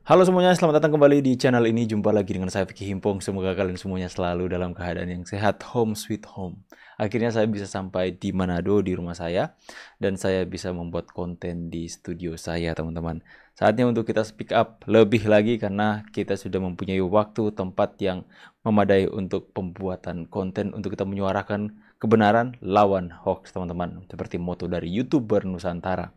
Halo semuanya, selamat datang kembali di channel ini. Jumpa lagi dengan saya Vicky Himpong. Semoga kalian semuanya selalu dalam keadaan yang sehat. Home sweet home. Akhirnya saya bisa sampai di Manado, di rumah saya. Dan saya bisa membuat konten di studio saya, teman-teman. Saatnya untuk kita speak up lebih lagi karena kita sudah mempunyai waktu, tempat yang memadai untuk pembuatan konten. Untuk kita menyuarakan kebenaran lawan hoax, teman-teman. Seperti moto dari YouTuber Nusantara.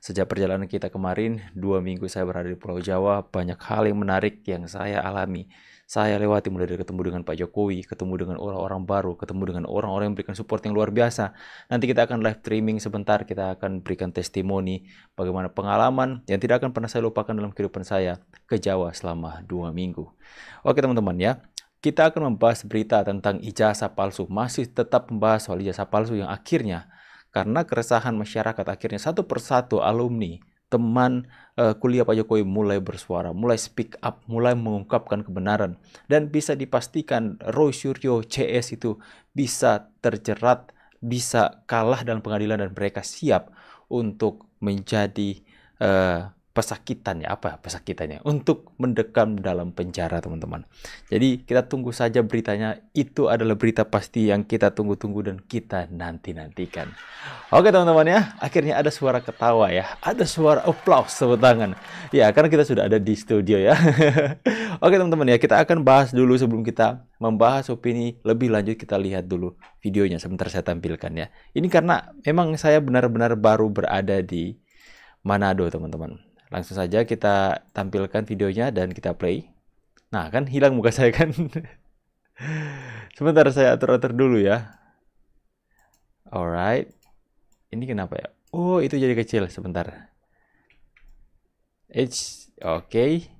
Sejak perjalanan kita kemarin, 2 minggu saya berada di Pulau Jawa, banyak hal yang menarik yang saya alami. Saya lewati mulai dari ketemu dengan Pak Jokowi, ketemu dengan orang-orang baru, ketemu dengan orang-orang yang memberikan support yang luar biasa. Nanti kita akan live streaming sebentar, kita akan berikan testimoni bagaimana pengalaman yang tidak akan pernah saya lupakan dalam kehidupan saya ke Jawa selama 2 minggu. Oke teman-teman ya, kita akan membahas berita tentang ijazah palsu, masih tetap membahas soal ijazah palsu yang akhirnya karena keresahan masyarakat akhirnya satu persatu alumni, teman kuliah Pak Jokowi mulai bersuara, mulai speak up, mulai mengungkapkan kebenaran. Dan bisa dipastikan Roy Suryo CS itu bisa terjerat, bisa kalah dalam pengadilan dan mereka siap untuk menjadi pesakitan ya, apa pesakitannya, untuk mendekam dalam penjara teman-teman. Jadi kita tunggu saja beritanya, itu adalah berita pasti yang kita tunggu-tunggu dan kita nanti-nantikan. Oke teman-teman ya, akhirnya ada suara ketawa ya, ada suara applause tepuk tangan. Ya karena kita sudah ada di studio ya. Oke teman-teman ya, kita akan bahas dulu sebelum kita membahas opini lebih lanjut, kita lihat dulu videonya sebentar saya tampilkan ya. Ini karena memang saya benar-benar baru berada di Manado teman-teman. Langsung saja kita tampilkan videonya dan kita play. Nah, kan hilang muka saya kan. Sebentar saya atur-atur dulu ya. Alright. Ini kenapa ya? Oh, itu jadi kecil. Sebentar. Oke.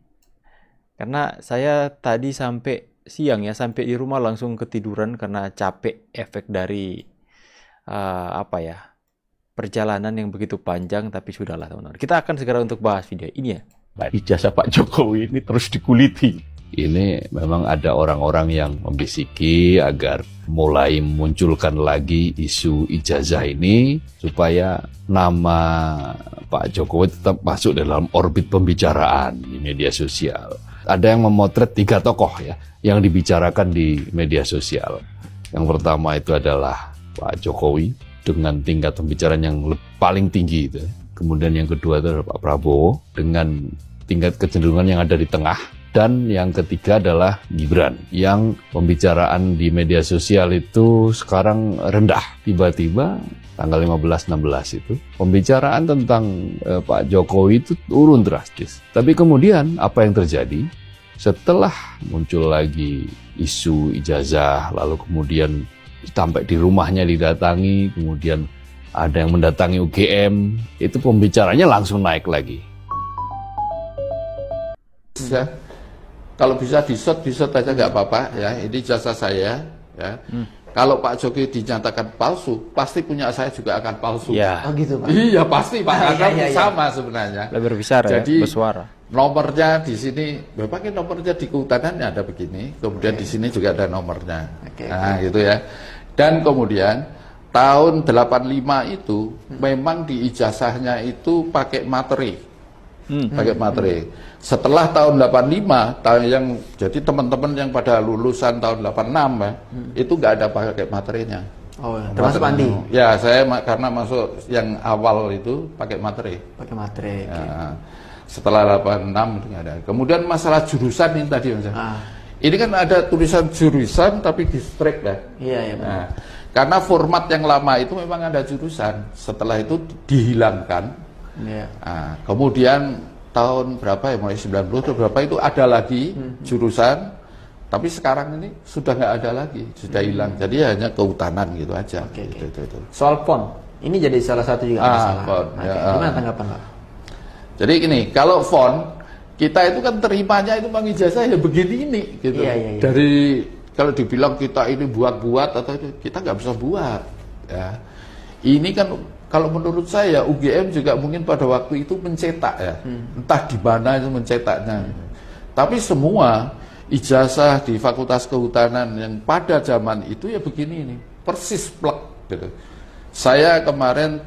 Karena saya tadi sampai siang ya, sampai di rumah langsung ketiduran karena capek efek dari apa ya? Perjalanan yang begitu panjang, tapi sudahlah teman-teman. Kita akan segera untuk bahas video ini ya. Ijazah Pak Jokowi ini terus dikuliti. Ini memang ada orang-orang yang membisiki agar mulai munculkan lagi isu ijazah ini supaya nama Pak Jokowi tetap masuk dalam orbit pembicaraan di media sosial. Ada yang memotret 3 tokoh ya yang dibicarakan di media sosial. Yang pertama itu adalah Pak Jokowi dengan tingkat pembicaraan yang paling tinggi itu. Kemudian yang kedua itu adalah Pak Prabowo dengan tingkat kecenderungan yang ada di tengah. Dan yang ketiga adalah Gibran yang pembicaraan di media sosial itu sekarang rendah. Tiba-tiba tanggal 15-16 itu pembicaraan tentang Pak Jokowi itu turun drastis. Tapi kemudian apa yang terjadi? Setelah muncul lagi isu ijazah, lalu kemudian sampai di rumahnya didatangi, kemudian ada yang mendatangi UGM, itu pembicaranya langsung naik lagi. Ya, kalau bisa di-shot aja nggak apa-apa ya. Ini jasa saya ya. Kalau Pak Jokowi dinyatakan palsu, pasti punya saya juga akan palsu. Ya. Oh gitu Pak. Iya pasti Pak, karena iya. sama sebenarnya. Berbicara Jadi, ya, bersuara. Nomornya di sini, pakai nomornya di kehutanannya ada begini, kemudian di sini juga ada nomornya. Nah gitu ya. Dan kemudian tahun 85 itu memang di ijazahnya itu pakai materi. Pakai materi. Setelah tahun 85, jadi teman-teman yang pada lulusan tahun 86 ya, itu nggak ada pakai materinya. Oh, termasuk Andi? Ya, saya karena masuk yang awal itu pakai materi. Pakai materi. Ya, setelah 86 itu nggak ada. Kemudian masalah jurusan ini tadi Mas. Ini kan ada tulisan jurusan tapi di strike ya. Iya, iya. Nah, karena format yang lama itu memang ada jurusan. Setelah itu dihilangkan. Iya. Nah, kemudian tahun berapa ya, mulai 90 atau berapa itu ada lagi jurusan. Tapi sekarang ini sudah nggak ada lagi, sudah hilang. Jadi hanya kehutanan gitu aja. Itu. Soal font, ini jadi salah satu juga masalah. Font, ya. Gimana tanggapan Pak? Jadi gini, kalau font kita itu kan terimanya itu bang ijazah ya begini ini gitu. Iya. Dari kalau dibilang kita ini buat-buat atau itu kita nggak bisa buat. Ya. Ini kan kalau menurut saya UGM juga mungkin pada waktu itu mencetak ya, entah di mana itu mencetaknya. Tapi semua ijazah di Fakultas Kehutanan yang pada zaman itu ya begini ini, persis plek gitu. Saya kemarin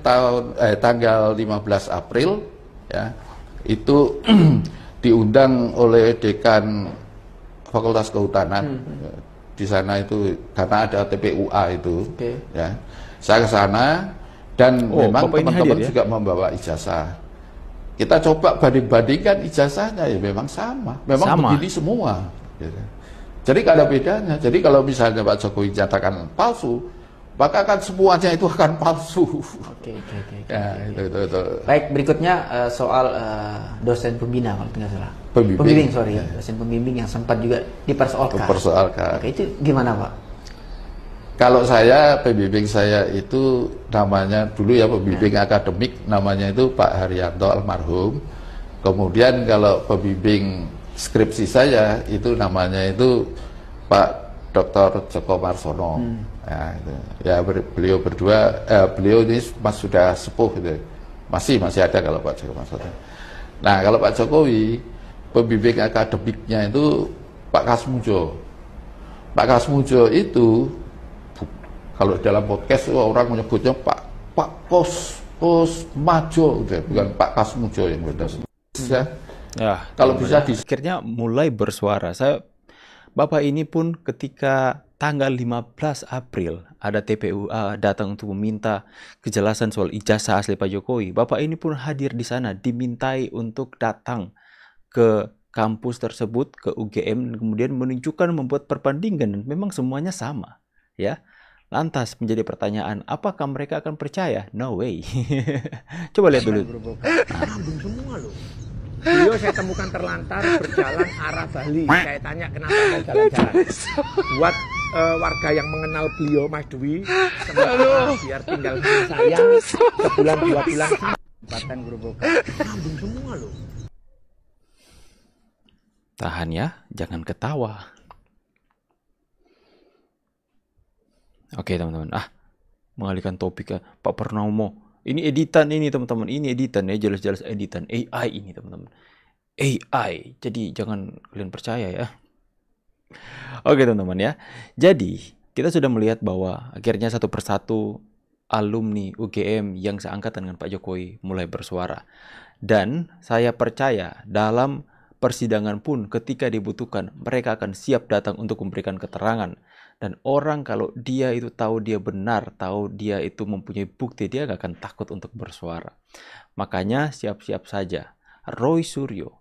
tanggal 15 April ya itu diundang oleh dekan Fakultas Kehutanan. Di sana itu karena ada TPUA itu, ya. Saya ke sana dan memang teman-teman juga membawa ijazah. Kita coba banding-bandingkan ijazahnya, ya memang sama, memang begini semua. Gitu. Jadi nggak ada bedanya. Jadi kalau misalnya Pak Jokowi nyatakan palsu, maka kan semuanya itu akan palsu. Oke. Ya, itu. Baik, berikutnya soal dosen pembina kalau tidak salah. Pembimbing, sorry, dosen pembimbing yang sempat juga dipersoalkan. Oke, itu gimana Pak? Kalau saya, pembimbing saya itu namanya dulu ya pembimbing akademik, namanya itu Pak Haryanto almarhum. Kemudian kalau pembimbing skripsi saya itu namanya itu Pak Dr. Joko Marsono. Beliau berdua, beliau ini sudah sepuh gitu. Masih ada kalau Pak Joko Marsono. Nah, kalau Pak Jokowi, pembimbing akademiknya itu Pak Kasmujo. Pak Kasmujo itu kalau dalam podcast orang menyebutnya Pak Pos Majo, gitu. Bukan Pak Kasmujo yang benar. Ya, kalau bisa akhirnya mulai bersuara. Bapak ini pun ketika tanggal 15 April ada TPUA datang untuk meminta kejelasan soal ijazah asli Pak Jokowi. Bapak ini pun hadir di sana, dimintai untuk datang ke kampus tersebut, ke UGM, kemudian menunjukkan membuat perbandingan dan memang semuanya sama, ya. Lantas menjadi pertanyaan, apakah mereka akan percaya? No way. Coba lihat dulu. Rambung semua loh. Beliau saya temukan terlantar berjalan arah Bali. Saya tanya kenapa mau jalan-jalan. Buat warga yang mengenal beliau, Mas Dwi, biar tinggal sama saya sebulan 2 bulan. Tempatan Grobogan. Rambung semua loh. Tahan ya, jangan ketawa. Oke teman-teman, mengalihkan topik ya. Pak Purnomo, ini editan ini teman-teman, ini editan ya, jelas-jelas editan AI ini teman-teman. AI, jadi jangan kalian percaya ya. Oke teman-teman ya, jadi kita sudah melihat bahwa akhirnya satu persatu alumni UGM yang seangkatan dengan Pak Jokowi mulai bersuara. Dan saya percaya dalam persidangan pun ketika dibutuhkan mereka akan siap datang untuk memberikan keterangan. Dan orang kalau dia itu tahu dia benar, tahu dia itu mempunyai bukti, dia gak akan takut untuk bersuara. Makanya siap-siap saja Roy Suryo,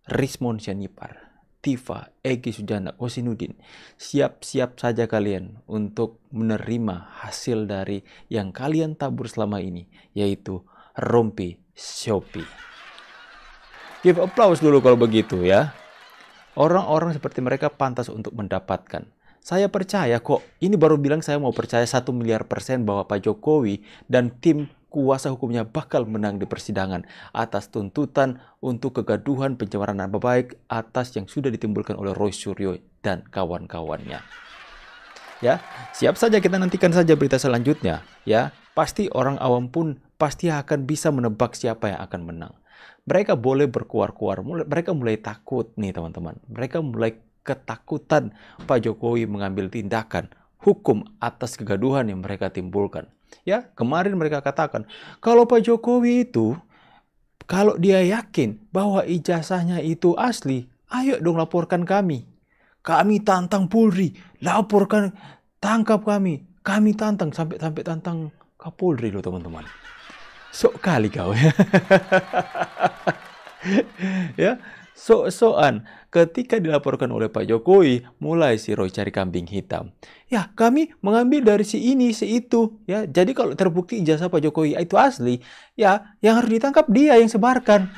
Rismon Sianipar, Tifa, Egy Sujana, Kosinudin, siap-siap saja kalian untuk menerima hasil dari yang kalian tabur selama ini, yaitu rompi Shopee. Give applause dulu kalau begitu ya. Orang-orang seperti mereka pantas untuk mendapatkan. Saya percaya kok, ini baru bilang saya mau percaya 1 miliar % bahwa Pak Jokowi dan tim kuasa hukumnya bakal menang di persidangan atas tuntutan untuk kegaduhan pencemaran nama baik atas yang sudah ditimbulkan oleh Roy Suryo dan kawan-kawannya. Ya, siap saja kita nantikan saja berita selanjutnya. Ya, pasti orang awam pun pasti akan bisa menebak siapa yang akan menang. Mereka boleh berkuar-kuar, mereka mulai takut nih teman-teman. Mereka mulai ketakutan Pak Jokowi mengambil tindakan hukum atas kegaduhan yang mereka timbulkan. Ya, kemarin mereka katakan, kalau Pak Jokowi itu, kalau dia yakin bahwa ijazahnya itu asli, ayo dong laporkan kami. Kami tantang Polri, laporkan, tangkap kami. Kami tantang, sampai tantang Kapolri loh teman-teman. Sok kali kau ya. Ya, sok-sokan ketika dilaporkan oleh Pak Jokowi, mulai si Roy cari kambing hitam. Ya, kami mengambil dari si ini, si itu. Ya, jadi kalau terbukti ijazah Pak Jokowi itu asli, ya yang harus ditangkap dia yang sebarkan.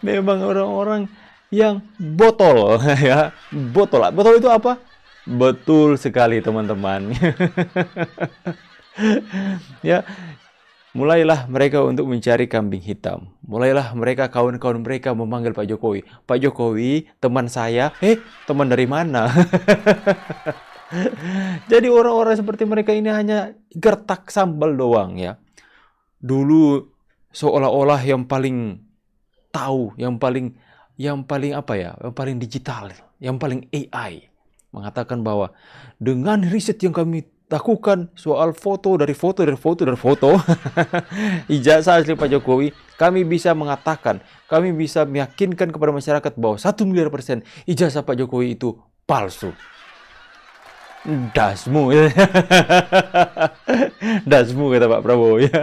Memang orang-orang yang botol ya. Botol itu apa? Betul sekali teman-teman. Ya, mulailah mereka untuk mencari kambing hitam. Mulailah mereka, kawan-kawan mereka memanggil Pak Jokowi. Pak Jokowi, teman saya. Teman dari mana? Jadi orang-orang seperti mereka ini hanya gertak sambal doang ya. Dulu seolah-olah yang paling tahu, yang paling apa ya? Yang paling digital, yang paling AI. Mengatakan bahwa dengan riset yang kami lakukan soal foto dari foto. Ijazah asli Pak Jokowi, kami bisa mengatakan, kami bisa meyakinkan kepada masyarakat bahwa 1 miliar % ijazah Pak Jokowi itu palsu. Dasmu. Dasmu kata Pak Prabowo ya.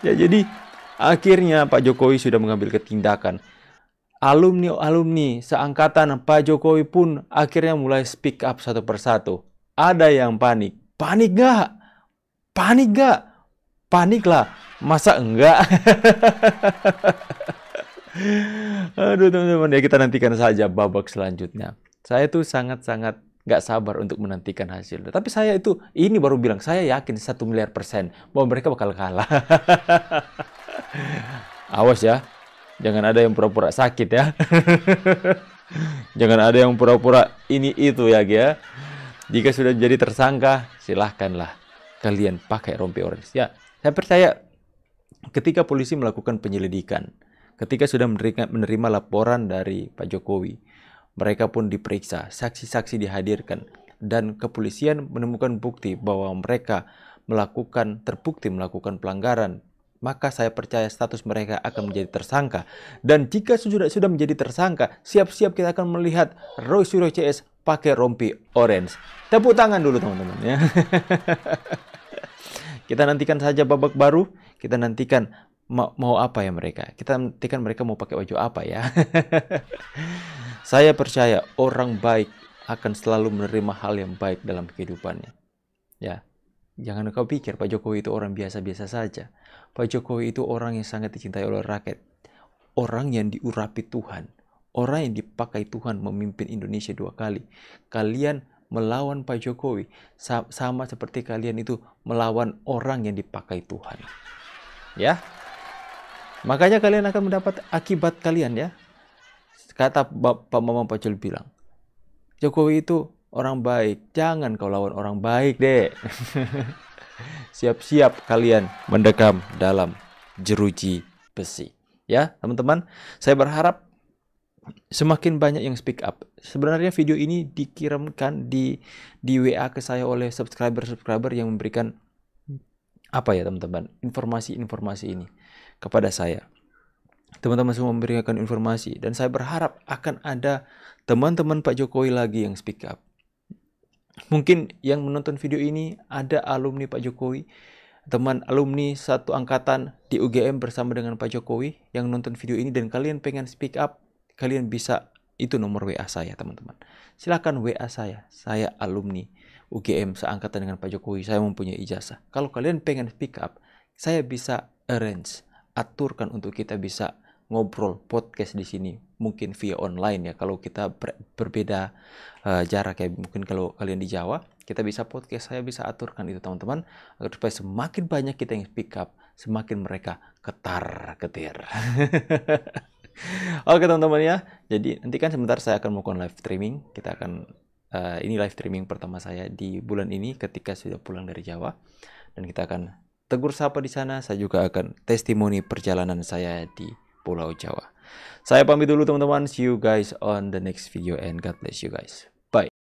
Ya, jadi akhirnya Pak Jokowi sudah mengambil tindakan. Alumni seangkatan Pak Jokowi pun akhirnya mulai speak up satu persatu. Ada yang panik. Panik nggak? Panik nggak? Panik lah. Masa enggak? Aduh teman-teman, ya kita nantikan saja babak selanjutnya. Saya tuh sangat-sangat nggak sabar untuk menantikan hasil. Tapi saya itu, ini baru bilang, saya yakin 1 miliar % bahwa mereka bakal kalah. Awas ya. Jangan ada yang pura-pura sakit ya. Jangan ada yang pura-pura ini itu ya. Jika sudah jadi tersangka, silahkanlah kalian pakai rompi orange. Ya, saya percaya ketika polisi melakukan penyelidikan, ketika sudah menerima laporan dari Pak Jokowi, mereka pun diperiksa, saksi-saksi dihadirkan, dan kepolisian menemukan bukti bahwa mereka terbukti melakukan pelanggaran, maka saya percaya status mereka akan menjadi tersangka. Dan jika sudah menjadi tersangka, siap-siap kita akan melihat Roy Suryo CS pakai rompi orange. Tepuk tangan dulu teman-teman ya. Kita nantikan saja babak baru. Kita nantikan mau apa ya mereka. Kita nantikan mereka mau pakai baju apa ya. Saya percaya orang baik akan selalu menerima hal yang baik dalam kehidupannya. Ya. Jangan kau pikir Pak Jokowi itu orang biasa-biasa saja. Pak Jokowi itu orang yang sangat dicintai oleh rakyat. Orang yang diurapi Tuhan. Orang yang dipakai Tuhan memimpin Indonesia 2 kali. Kalian melawan Pak Jokowi sama seperti kalian itu melawan orang yang dipakai Tuhan. Ya. Makanya kalian akan mendapat akibat kalian ya. Kata Pak Mamang Pacul bilang, Jokowi itu orang baik, jangan kau lawan orang baik deh. Siap-siap kalian mendekam dalam jeruji besi. Ya teman-teman, saya berharap semakin banyak yang speak up. Sebenarnya video ini dikirimkan di WA ke saya oleh subscriber yang memberikan apa ya teman-teman, informasi ini kepada saya. Teman-teman semua memberikan informasi, dan saya berharap akan ada teman-teman Pak Jokowi lagi yang speak up. Mungkin yang menonton video ini ada alumni Pak Jokowi, teman alumni satu angkatan di UGM bersama dengan Pak Jokowi yang nonton video ini dan kalian pengen speak up, kalian bisa, itu nomor WA saya teman-teman. Silakan WA saya alumni UGM seangkatan dengan Pak Jokowi, saya mempunyai ijazah. Kalau kalian pengen speak up, saya bisa aturkan untuk kita bisa ngobrol podcast di sini, mungkin via online ya. Kalau kita berbeda jarak ya, mungkin kalau kalian di Jawa, kita bisa podcast, saya bisa aturkan itu teman-teman, agar supaya semakin banyak kita yang speak up, semakin mereka ketar-ketir. Oke teman-teman ya, jadi nanti kan sebentar saya akan melakukan live streaming. Kita akan ini live streaming pertama saya di bulan ini ketika sudah pulang dari Jawa, dan kita akan tegur sapa di sana. Saya juga akan testimoni perjalanan saya di Pulau Jawa. Saya pamit dulu teman-teman. See you guys on the next video and God bless you guys. Bye.